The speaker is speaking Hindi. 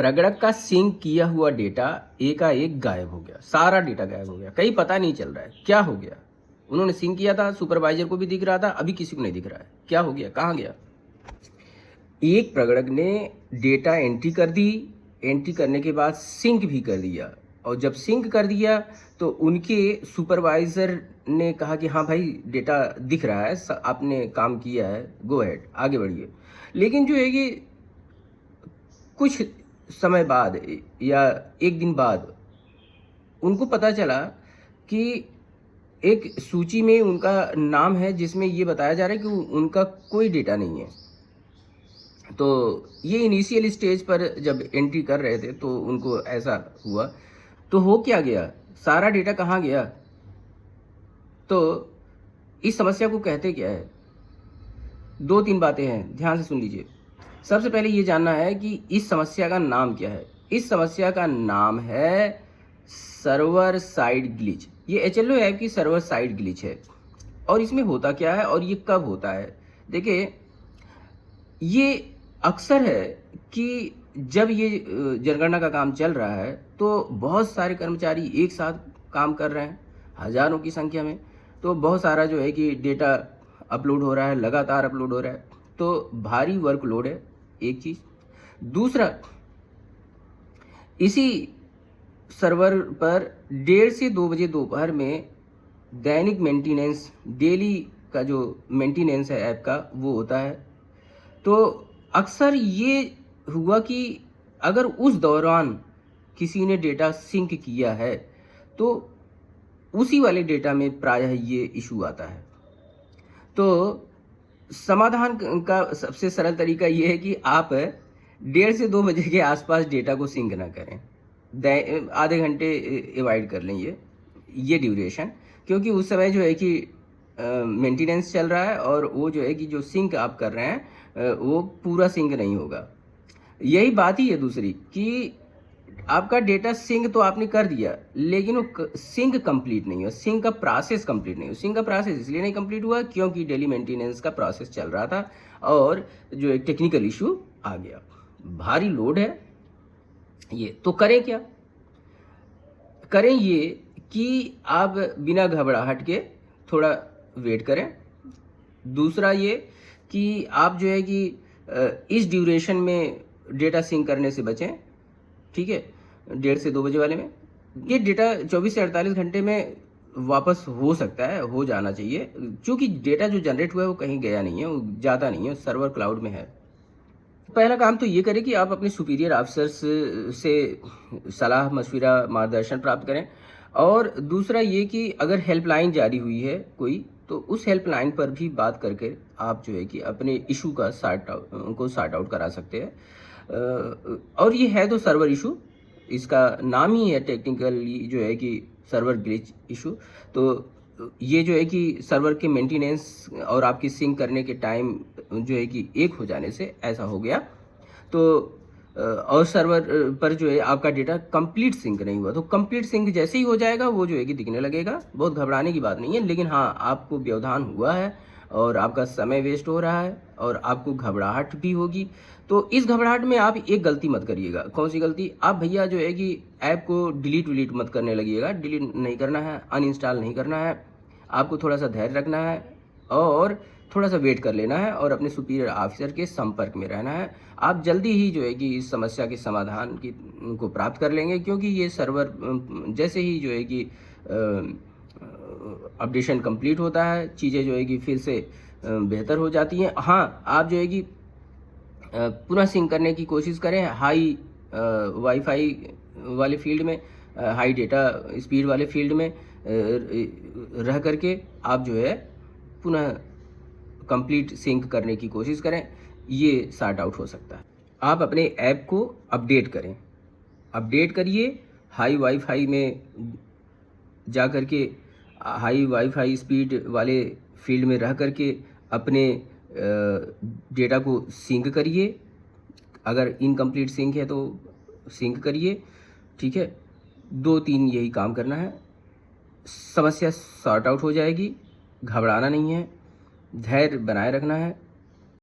प्रगणक का सिंक किया हुआ डेटा एकाएक गायब हो गया। सारा डेटा गायब हो गया, कहीं पता नहीं चल रहा है क्या हो गया। उन्होंने सिंक किया था, सुपरवाइजर को भी दिख रहा था, अभी किसी को नहीं दिख रहा है। क्या हो गया, कहाँ गया? एक प्रगणक ने डेटा एंट्री कर दी, एंट्री करने के बाद सिंक भी कर दिया, और जब सिंक कर दिया तो उनके सुपरवाइजर ने कहा कि हाँ भाई डेटा दिख रहा है, आपने काम किया है, गो अहेड, आगे बढ़िए। लेकिन जो है कि कुछ समय बाद या एक दिन बाद उनको पता चला कि एक सूची में उनका नाम है जिसमें ये बताया जा रहा है कि उनका कोई डेटा नहीं है। तो ये इनिशियल स्टेज पर जब एंट्री कर रहे थे तो उनको ऐसा हुआ। तो हो क्या गया, सारा डेटा कहाँ गया? तो इस समस्या को कहते क्या है? दो तीन बातें हैं, ध्यान से सुन लीजिए। सबसे पहले ये जानना है कि इस समस्या का नाम क्या है। इस समस्या का नाम है सर्वर साइड ग्लिच। ये एचएलओ ऐप की सर्वर साइड ग्लिच है। और इसमें होता क्या है और ये कब होता है? देखिए, ये अक्सर है कि जब ये जनगणना का काम चल रहा है तो बहुत सारे कर्मचारी एक साथ काम कर रहे हैं, हजारों की संख्या में। तो बहुत सारा जो है कि डेटा अपलोड हो रहा है, लगातार अपलोड हो रहा है, तो भारी वर्कलोड है, एक चीज़। दूसरा, इसी सर्वर पर 1:30 से 2 बजे दोपहर में दैनिक मेंटेनेंस, डेली का जो मेंटेनेंस है ऐप का, वो होता है। तो अक्सर ये हुआ कि अगर उस दौरान किसी ने डेटा सिंक किया है तो उसी वाले डेटा में प्रायः ये इशू आता है। तो समाधान का सबसे सरल तरीका ये है कि आप 1:30 से 2 बजे के आसपास डेटा को सिंक ना करें। आधे घंटे अवॉइड कर लें ये ड्यूरेशन, क्योंकि उस समय जो है कि मेंटेनेंस चल रहा है और वो जो है कि जो सिंक आप कर रहे हैं वो पूरा सिंक नहीं होगा। यही बात ही है दूसरी कि आपका डेटा सिंक तो आपने कर दिया, लेकिन वो सिंक कंप्लीट नहीं हुआ, सिंक का प्रोसेस कंप्लीट नहीं हुआ। सिंक का प्रोसेस इसलिए नहीं कंप्लीट हुआ क्योंकि डेली मेंटेनेंस का प्रोसेस चल रहा था और जो एक टेक्निकल इशू आ गया। भारी लोड है ये, तो करें क्या? करें ये कि आप बिना घबराहट के थोड़ा वेट करें। दूसरा ये कि आप जो है कि इस ड्यूरेशन में डेटा सिंक करने से बचें, ठीक है? 1:30 से 2 बजे वाले में ये डेटा 24 से 48 घंटे में वापस हो सकता है, हो जाना चाहिए, क्योंकि डेटा जो जनरेट हुआ है वो कहीं गया नहीं है, वो ज़्यादा नहीं है, सर्वर क्लाउड में है। पहला काम तो ये करें कि आप अपने सुपीरियर ऑफिसर्स से सलाह मशविरा मार्गदर्शन प्राप्त करें। और दूसरा ये कि अगर हेल्पलाइन जारी हुई है कोई, तो उस हेल्पलाइन पर भी बात करके आप जो है कि अपने इशू का सॉर्ट आउट करा सकते हैं। और ये है तो सर्वर इशू, इसका नाम ही है टेक्निकली जो है कि सर्वर ग्लिच इशू। तो ये जो है कि सर्वर के मेंटेनेंस और आपकी सिंक करने के टाइम जो है कि एक हो जाने से ऐसा हो गया। तो और सर्वर पर जो है आपका डेटा कंप्लीट सिंक नहीं हुआ। तो कंप्लीट सिंक जैसे ही हो जाएगा वो जो है कि दिखने लगेगा। बहुत घबराने की बात नहीं है, लेकिन हाँ, आपको व्यवधान हुआ है और आपका समय वेस्ट हो रहा है और आपको घबराहट भी होगी। तो इस घबराहट में आप एक गलती मत करिएगा। कौन सी गलती? आप भैया जो है कि ऐप को डिलीट विलीट मत करने लगिएगा। डिलीट नहीं करना है, अनइंस्टॉल नहीं करना है। आपको थोड़ा सा धैर्य रखना है और थोड़ा सा वेट कर लेना है और अपने सुपीरियर ऑफिसर के संपर्क में रहना है। आप जल्दी ही जो है कि इस समस्या के समाधान को प्राप्त कर लेंगे, क्योंकि ये सर्वर जैसे ही जो है कि अपडेशन कंप्लीट होता है, चीज़ें जो है कि फिर से बेहतर हो जाती हैं। हाँ, आप जो है कि पुनः सिंक करने की कोशिश करें हाई वाईफाई वाले फील्ड में, हाई डेटा स्पीड वाले फील्ड में रह करके आप जो है पुनः कंप्लीट सिंक करने की कोशिश करें। ये सॉर्ट आउट हो सकता है। आप अपने ऐप को अपडेट करें, अपडेट करिए। हाई वाईफाई में जा करके हाई वाईफाई स्पीड वाले फील्ड में रह करके अपने डेटा को सिंक करिए। अगर इनकम्प्लीट सिंक है तो सिंक करिए, ठीक है? 2-3 यही काम करना है, समस्या सॉर्ट आउट हो जाएगी। घबराना नहीं है, धैर्य बनाए रखना है।